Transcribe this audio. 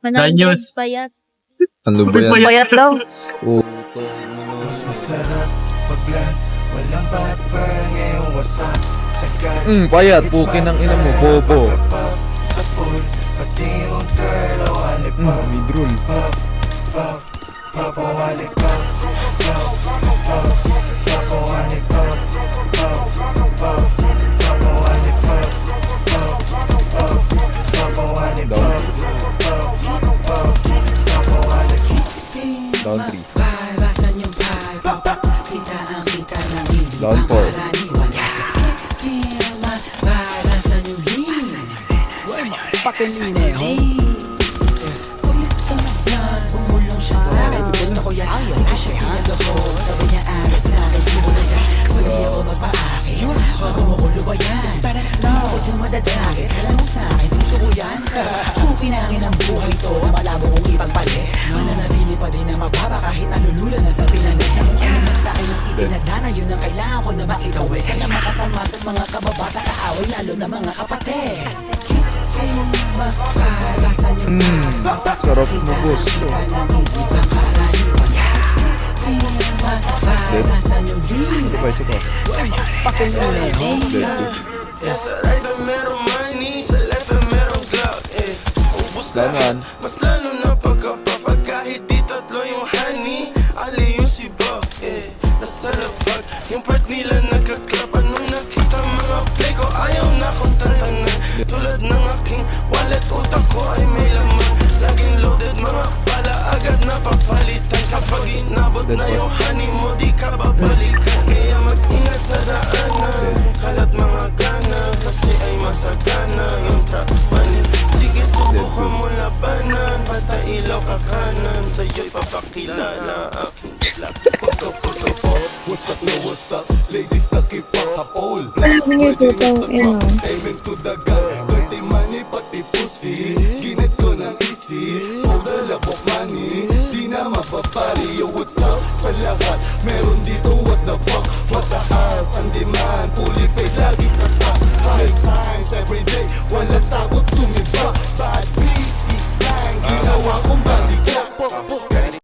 Danyos. Payat. Ano ba yan? Payat daw. Oh, Mas masarap pag-vlog, walang backburn, ngayong wasak sagad. payat, pukin ng ina mo, bobo. Sa pool, pati yung girl, o alipop. May drool. Pop, pop, pop, o alipop. Pop, pop, pop, o alipop. Pop, pop, pop, o alipop. Pop, pop, pop, o alipop. Pop, pop, pop, o alipop. Down 3. Down 4. Pinangin ang buhay to na malabo kong ipagpalit. Mananatili pa din na mababa kahit nalululan na sa pinalit. Ano man sa akin ang itinadana, yun ang kailangan ko na maitawid. Sana makatama sa mga kababata kaaway, lalo na mga kapatid. Sarap mo, boss. Isa pa. Sa right na merong money, sa left na merong clout, eh. Ubus Laman. mas lalo na pagka-puff. At kahit di tatlo yung honey, ali yung si Bob, eh. Nasa labag, yung part nila nagka-clap. Anong nakita mga play ko, ayaw na akong tantanan. Tulad ng aking wallet, utak ko ay may laman. Laging loaded, mga bala agad na papalitan. Kapag inabot na yung honey mo, di ka babalikan. Kaya mag-ingat sa daanan, kalat mga gana, kasi ay masagana yung trap money. Sige, subukan mo labanan, patailaw ka kanan, sa'yo'y papakilala aking black. What's up, no, what's up? Ladies nakipak sa pole. Black, pwede na sa drop, aiming to the gun. Dirty money, pati pussy.